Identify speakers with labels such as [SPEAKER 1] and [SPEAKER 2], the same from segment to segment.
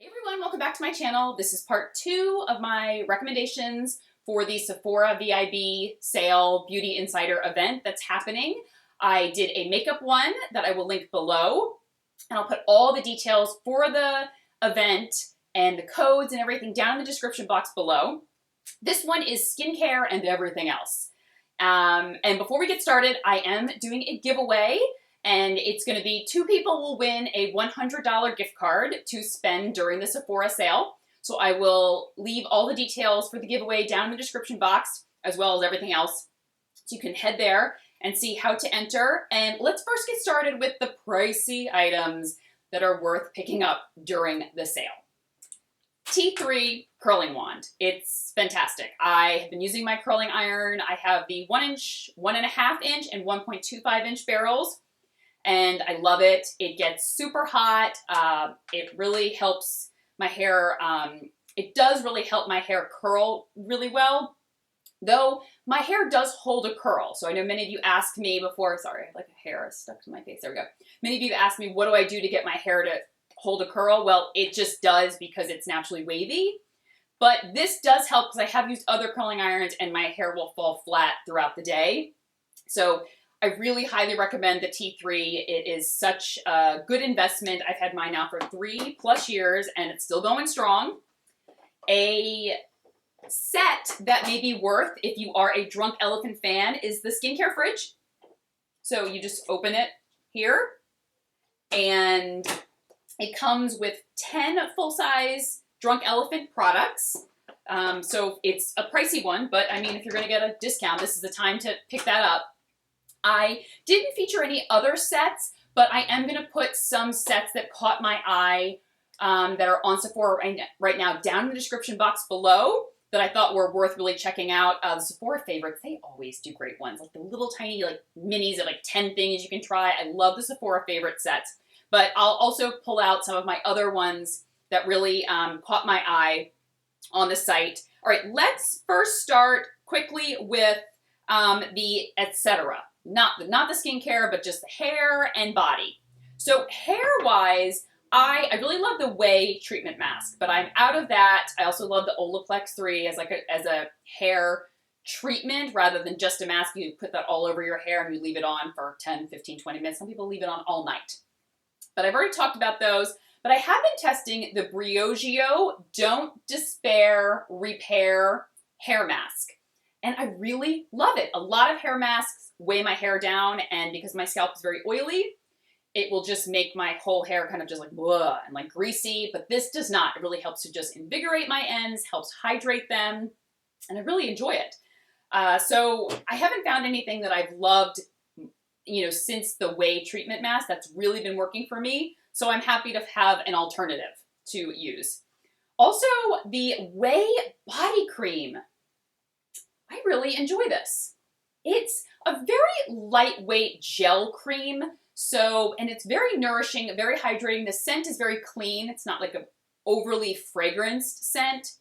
[SPEAKER 1] Hey everyone, welcome back to my channel. This is part 2 of my recommendations for the Sephora VIB sale Beauty Insider event that's happening. I did a makeup one that I will link below, and I'll put all the details for the event and the codes and everything down in the description box below. This one is skincare and everything else. And before we get started, I am doing a giveaway. And it's going to be 2 people will win a $100 gift card to spend during the Sephora sale. So I will leave all the details for the giveaway down in the description box, as well as everything else. So you can head there and see how to enter. And let's first get started with the pricey items that are worth picking up during the sale. T3 curling wand. It's fantastic. I have been using my curling iron. I have the 1 inch, 1.5 inch, and 1.25 inch barrels. And I love it. It gets super hot. It really helps my hair. It does really help my hair curl really well, though my hair does hold a curl. So I know many of you asked me before, sorry, I have like a hair stuck to my face. There we go. Many of you have asked me, what do I do to get my hair to hold a curl? Well, it just does because it's naturally wavy. But this does help because I have used other curling irons and my hair will fall flat throughout the day. So I really highly recommend the T3. It is such a good investment. I've had mine now for 3+ years and it's still going strong. A set that may be worth, if you are a Drunk Elephant fan, is the skincare fridge. So you just open it here and it comes with 10 full-size Drunk Elephant products. So it's a pricey one, but I mean, if you're going to get a discount, this is the time to pick that up. I didn't feature any other sets, but I am going to put some sets that caught my eye that are on Sephora right now down in the description box below that I thought were worth really checking out. The Sephora favorites, they always do great ones, like the little tiny like minis of like 10 things you can try. I love the Sephora favorite sets, but I'll also pull out some of my other ones that really caught my eye on the site. All right, let's first start quickly with the etc. Not the skincare, but just the hair and body. So hair-wise, I really love the Way treatment mask, but I'm out of that. I also love the Olaplex 3 as a hair treatment rather than just a mask. You put that all over your hair and you leave it on for 10, 15, 20 minutes. Some people leave it on all night. But I've already talked about those. But I have been testing the Briogeo Don't Despair Repair hair mask. And I really love it. A lot of hair masks weigh my hair down, and because my scalp is very oily, it will just make my whole hair kind of just like blah and like greasy, but this does not. It really helps to just invigorate my ends, helps hydrate them, and I really enjoy it. So I haven't found anything that I've loved, since the Way treatment mask that's really been working for me, so I'm happy to have an alternative to use. Also, the Way body cream. I really enjoy this. It's a very lightweight gel cream, and it's very nourishing, very hydrating. The scent is very clean. It's not like an overly fragranced scent,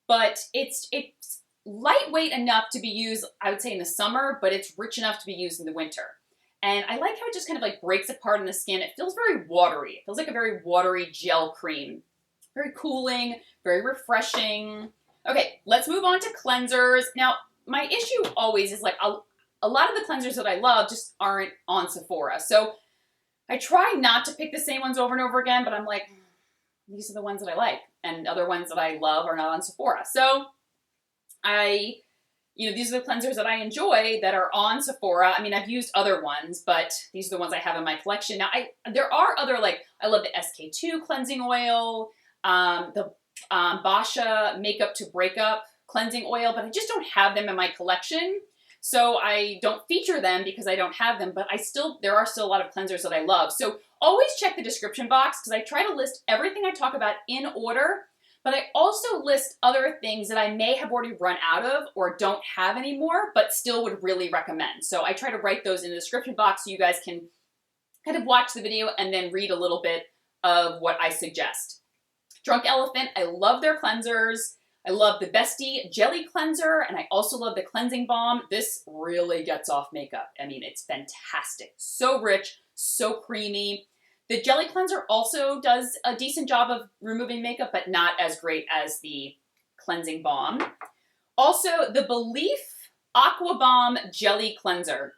[SPEAKER 1] but it's lightweight enough to be used, I would say, in the summer, but it's rich enough to be used in the winter. And I like how it just kind of like breaks apart in the skin. It feels very watery. It feels like a very watery gel cream. Very cooling, very refreshing. Okay, let's move on to cleansers. Now, my issue always is like a lot of the cleansers that I love just aren't on Sephora. So I try not to pick the same ones over and over again, but I'm like, these are the ones that I like. And other ones that I love are not on Sephora. So these are the cleansers that I enjoy that are on Sephora. I mean, I've used other ones, but these are the ones I have in my collection. Now, there are other, like, I love the Sk2 cleansing oil, the Basha Makeup to Breakup cleansing oil, but I just don't have them in my collection. So I don't feature them because I don't have them, but there are still a lot of cleansers that I love. So always check the description box because I try to list everything I talk about in order, but I also list other things that I may have already run out of or don't have anymore, but still would really recommend. So I try to write those in the description box so you guys can kind of watch the video and then read a little bit of what I suggest. Drunk Elephant, I love their cleansers. I love the Bestie Jelly Cleanser, and I also love the Cleansing Balm. This really gets off makeup. I mean, it's fantastic. So rich, so creamy. The jelly cleanser also does a decent job of removing makeup, but not as great as the cleansing balm. Also, the Belief Aqua Bomb Jelly Cleanser.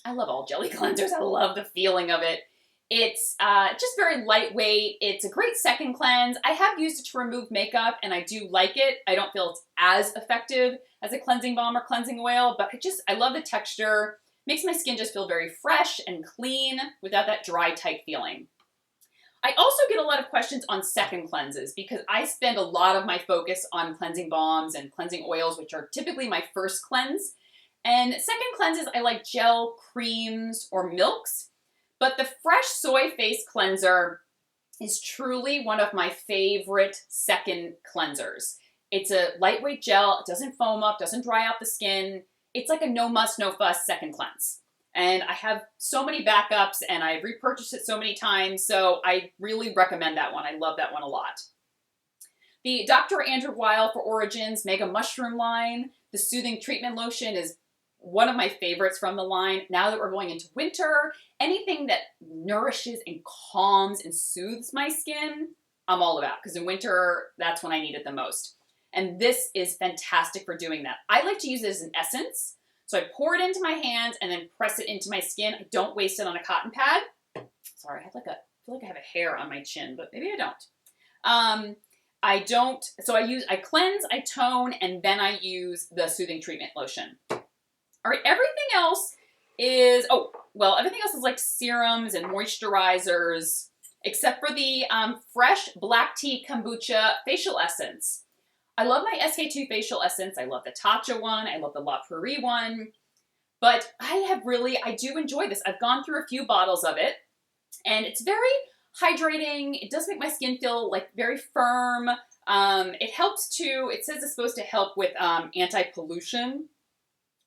[SPEAKER 1] I love all jelly cleansers. I love the feeling of it. It's just very lightweight. It's a great second cleanse. I have used it to remove makeup, and I do like it. I don't feel it's as effective as a cleansing balm or cleansing oil, but I love the texture. Makes my skin just feel very fresh and clean without that dry, tight feeling. I also get a lot of questions on second cleanses because I spend a lot of my focus on cleansing balms and cleansing oils, which are typically my first cleanse. And second cleanses, I like gel, creams, or milks. But the Fresh Soy Face Cleanser is truly one of my favorite second cleansers. It's a lightweight gel. It doesn't foam up, doesn't dry out the skin. It's like a no muss, no fuss second cleanse. And I have so many backups, and I've repurchased it so many times, so I really recommend that one. I love that one a lot. The Dr. Andrew Weil for Origins Mega Mushroom line, the Soothing Treatment Lotion is one of my favorites from the line. Now that we're going into winter, anything that nourishes and calms and soothes my skin, I'm all about, because in winter, that's when I need it the most. And this is fantastic for doing that. I like to use it as an essence. So I pour it into my hands and then press it into my skin. I don't waste it on a cotton pad. Sorry, I feel like I have a hair on my chin, but maybe I don't. I cleanse, I tone, and then I use the Soothing Treatment Lotion. All right, everything else is like serums and moisturizers, except for the Fresh Black Tea Kombucha Facial Essence. I love my Sk2 Facial Essence. I love the Tatcha one. I love the La Prairie one. But I do enjoy this. I've gone through a few bottles of it, and it's very hydrating. It does make my skin feel like very firm. It says it's supposed to help with anti-pollution.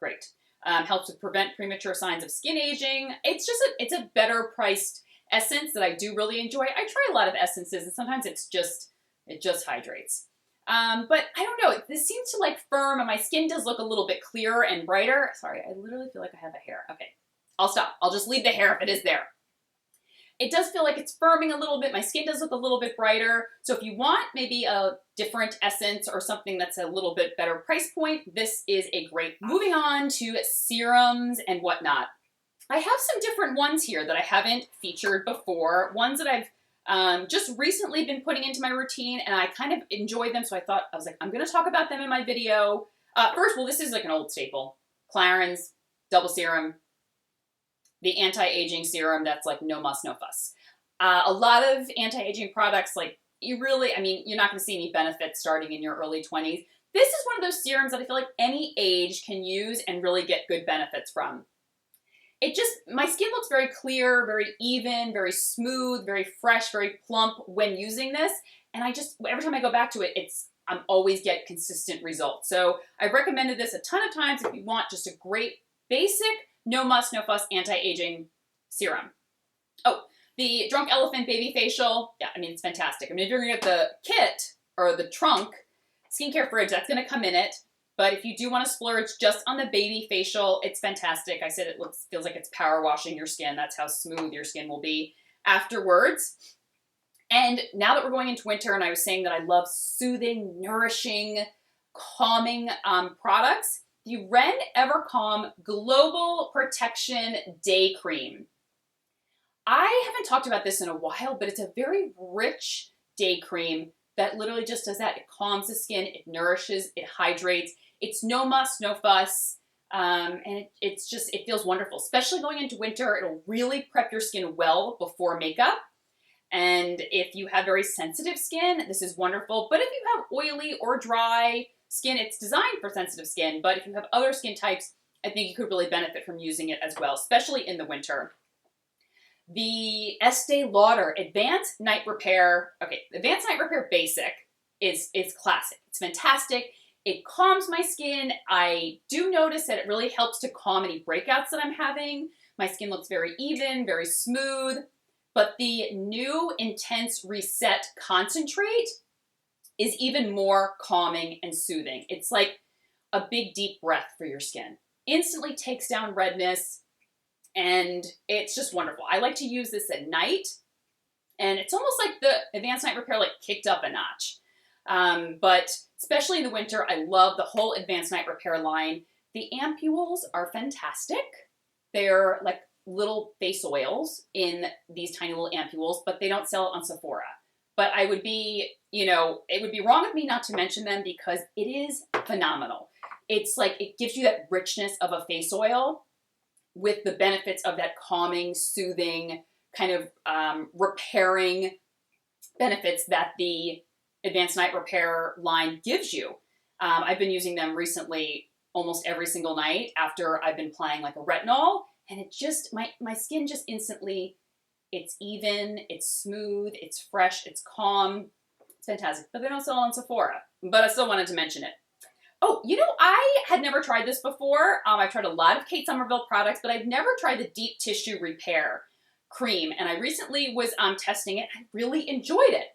[SPEAKER 1] Great. Helps with prevent premature signs of skin aging. It's a better priced essence that I do really enjoy. I try a lot of essences, and sometimes it just hydrates. But I don't know, this seems to like firm, and my skin does look a little bit clearer and brighter. Sorry, I literally feel like I have a hair. Okay, I'll stop. I'll just leave the hair if it is there. It does feel like it's firming a little bit. My skin does look a little bit brighter. So if you want maybe a different essence or something that's a little bit better price point, this is a great. Moving on to serums and whatnot. I have some different ones here that I haven't featured before. Ones that I've just recently been putting into my routine, and I kind of enjoy them, so I was like, I'm going to talk about them in my video. First, this is like an old staple. Clarins, double serum, the anti-aging serum that's like no muss, no fuss. A lot of anti-aging products, you're not going to see any benefits starting in your early 20s. This is one of those serums that I feel like any age can use and really get good benefits from. My skin looks very clear, very even, very smooth, very fresh, very plump when using this. And every time I go back to it, I'm always get consistent results. So I've recommended this a ton of times if you want just a great basic, no muss, no fuss anti-aging serum. Oh, the Drunk Elephant Baby Facial. Yeah, it's fantastic. If you're gonna get the kit or the trunk skincare fridge, that's gonna come in it. But if you do want to splurge just on the baby facial, it's fantastic. I said it feels like it's power washing your skin. That's how smooth your skin will be afterwards. And now that we're going into winter, and I was saying that I love soothing, nourishing, calming products, the Ren Evercalm Global Protection Day Cream. I haven't talked about this in a while, but it's a very rich day cream that literally just does that. It calms the skin, it nourishes, it hydrates. It's no muss, no fuss, and it feels wonderful. Especially going into winter, it'll really prep your skin well before makeup. And if you have very sensitive skin, this is wonderful. But if you have oily or dry skin, it's designed for sensitive skin. But if you have other skin types, I think you could really benefit from using it as well, especially in the winter. The Estee Lauder Advanced Night Repair. Okay, Advanced Night Repair Basic is classic. It's fantastic. It calms my skin. I do notice that it really helps to calm any breakouts that I'm having. My skin looks very even, very smooth. But the new Intense Reset Concentrate is even more calming and soothing. It's like a big deep breath for your skin. Instantly takes down redness, and it's just wonderful. I like to use this at night And it's almost like the Advanced Night Repair like kicked up a notch. But especially in the winter, I love the whole Advanced Night Repair line. The ampules are fantastic. They're like little face oils in these tiny little ampules, but they don't sell it on Sephora. But I would be, it would be wrong of me not to mention them because it is phenomenal. It's like, it gives you that richness of a face oil with the benefits of that calming, soothing, kind of repairing benefits that the Advanced Night Repair line gives you. I've been using them recently almost every single night after I've been applying like a retinol, and it just, my skin just instantly, it's even, it's smooth, it's fresh, it's calm, it's fantastic. But they don't sell on Sephora, but I still wanted to mention it. Oh, I had never tried this before. I've tried a lot of Kate Somerville products, but I've never tried the Deep Tissue Repair cream, and I recently was testing it. I really enjoyed it.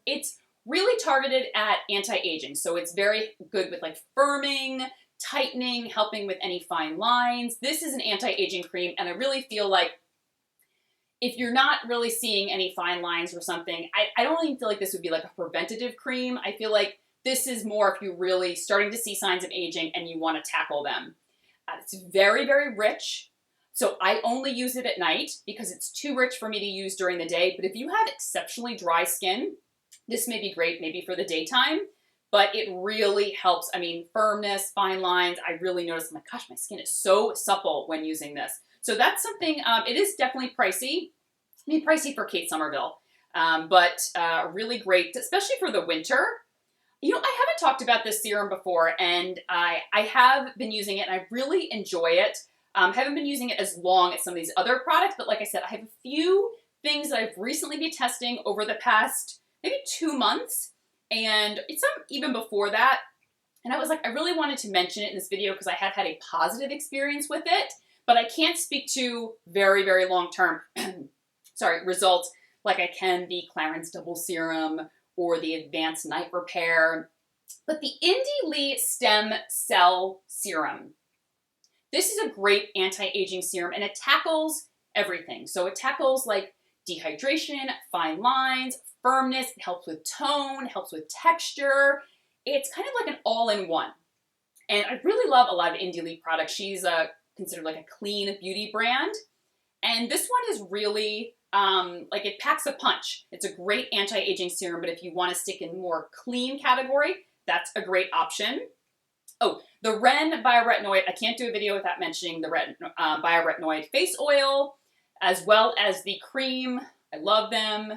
[SPEAKER 1] It's really targeted at anti-aging, so it's very good with like firming, tightening, helping with any fine lines. This is an anti-aging cream, and I really feel like if you're not really seeing any fine lines or something, I don't even feel like this would be like a preventative cream. I feel like this is more if you're really starting to see signs of aging and you want to tackle them. It's very, very rich. So I only use it at night because it's too rich for me to use during the day. But if you have exceptionally dry skin, this may be great maybe for the daytime, but it really helps. I mean, firmness, fine lines. I really notice, oh my gosh, my skin is so supple when using this. So that's something, it is definitely pricey. I mean, pricey for Kate Somerville, but really great, especially for the winter. I haven't talked about this serum before, and I have been using it, and I really enjoy it. Haven't been using it as long as some of these other products, but like I said, I have a few things that I've recently been testing over the past maybe 2 months, and it's even before that. And I was like, I really wanted to mention it in this video because I have had a positive experience with it, but I can't speak to very, very long-term results like I can the Clarins Double Serum or the Advanced Night Repair. But the Indie Lee Stem Cell Serum, this is a great anti-aging serum, and it tackles everything. So it tackles like dehydration, fine lines, firmness, it helps with tone, helps with texture. It's kind of like an all-in-one. And I really love a lot of Indie Lee products. She's considered like a clean beauty brand. And this one is really, like it packs a punch. It's a great anti-aging serum, but if you want to stick in more clean category, that's a great option. Oh, the Ren Bioretinoid, I can't do a video without mentioning the Ren Bioretinoid face oil, as well as the cream. I love them.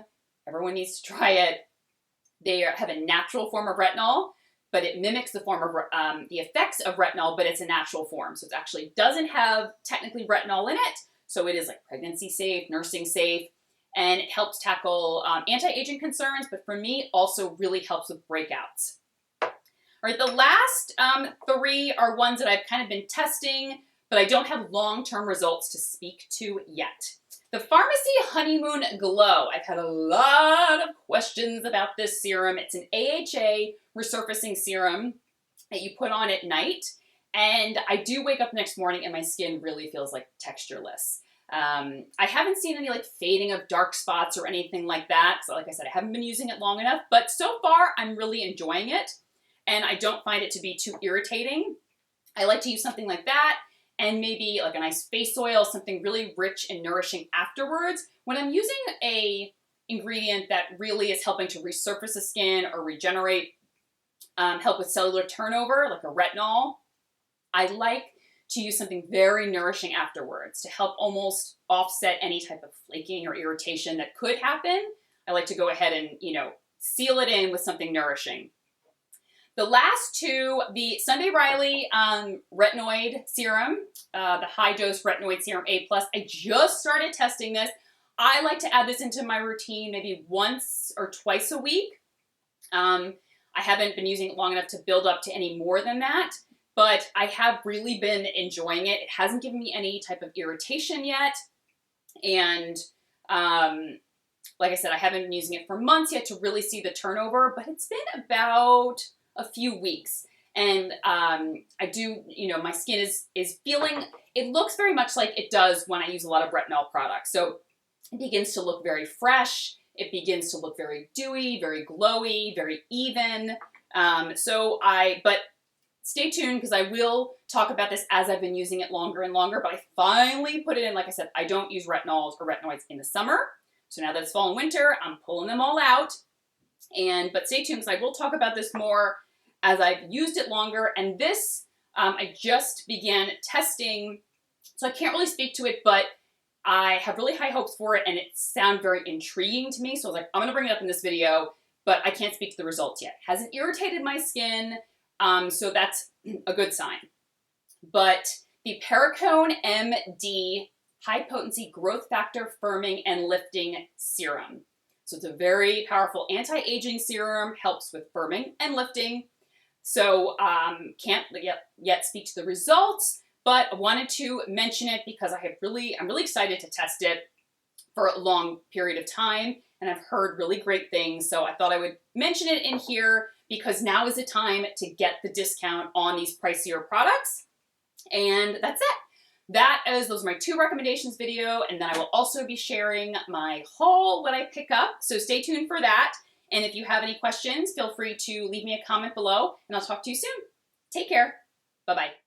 [SPEAKER 1] Everyone needs to try it. They have a natural form of retinol, but it mimics the form of the effects of retinol, but it's a natural form. So it actually doesn't have technically retinol in it. So it is like pregnancy safe, nursing safe, and it helps tackle anti-aging concerns, but for me also really helps with breakouts. All right, the last 3 are ones that I've kind of been testing, but I don't have long-term results to speak to yet. The Pharmacy Honeymoon Glow. I've had a lot of questions about this serum. It's an AHA resurfacing serum that you put on at night, and I do wake up the next morning and my skin really feels like textureless. I haven't seen any like fading of dark spots or anything like that. So like I said, I haven't been using it long enough, but so far I'm really enjoying it. And I don't find it to be too irritating. I like to use something like that and maybe like a nice face oil, something really rich and nourishing afterwards. When I'm using a ingredient that really is helping to resurface the skin or regenerate, help with cellular turnover, like a retinol, I like to use something very nourishing afterwards to help almost offset any type of flaking or irritation that could happen. I like to go ahead and, seal it in with something nourishing. The last 2, the Sunday Riley Retinoid Serum, the high dose Retinoid Serum A+. I just started testing this. I like to add this into my routine maybe once or twice a week. I haven't been using it long enough to build up to any more than that, but I have really been enjoying it. It hasn't given me any type of irritation yet. And like I said, I haven't been using it for months yet to really see the turnover, but it's been about a few weeks. And I do, my skin is feeling, it looks very much like it does when I use a lot of retinol products. So it begins to look very fresh. It begins to look very dewy, very glowy, very even. But stay tuned because I will talk about this as I've been using it longer and longer, but I finally put it in. Like I said, I don't use retinols or retinoids in the summer. So now that it's fall and winter, I'm pulling them all out. But stay tuned because I will talk about this more as I've used it longer. And this, I just began testing, so I can't really speak to it, but I have really high hopes for it and it sounds very intriguing to me. So I was like, I'm gonna bring it up in this video, but I can't speak to the results yet. It hasn't irritated my skin, so that's a good sign. But the Perricone MD High Potency Growth Factor Firming and Lifting Serum. So it's a very powerful anti-aging serum, helps with firming and lifting. So can't yet speak to the results, but I wanted to mention it because I'm really excited to test it for a long period of time, and I've heard really great things. So I thought I would mention it in here because now is the time to get the discount on these pricier products. And that's it. Those are my 2 recommendations video, and then I will also be sharing my haul, what I pick up. So stay tuned for that. And if you have any questions, feel free to leave me a comment below, and I'll talk to you soon. Take care. Bye-bye.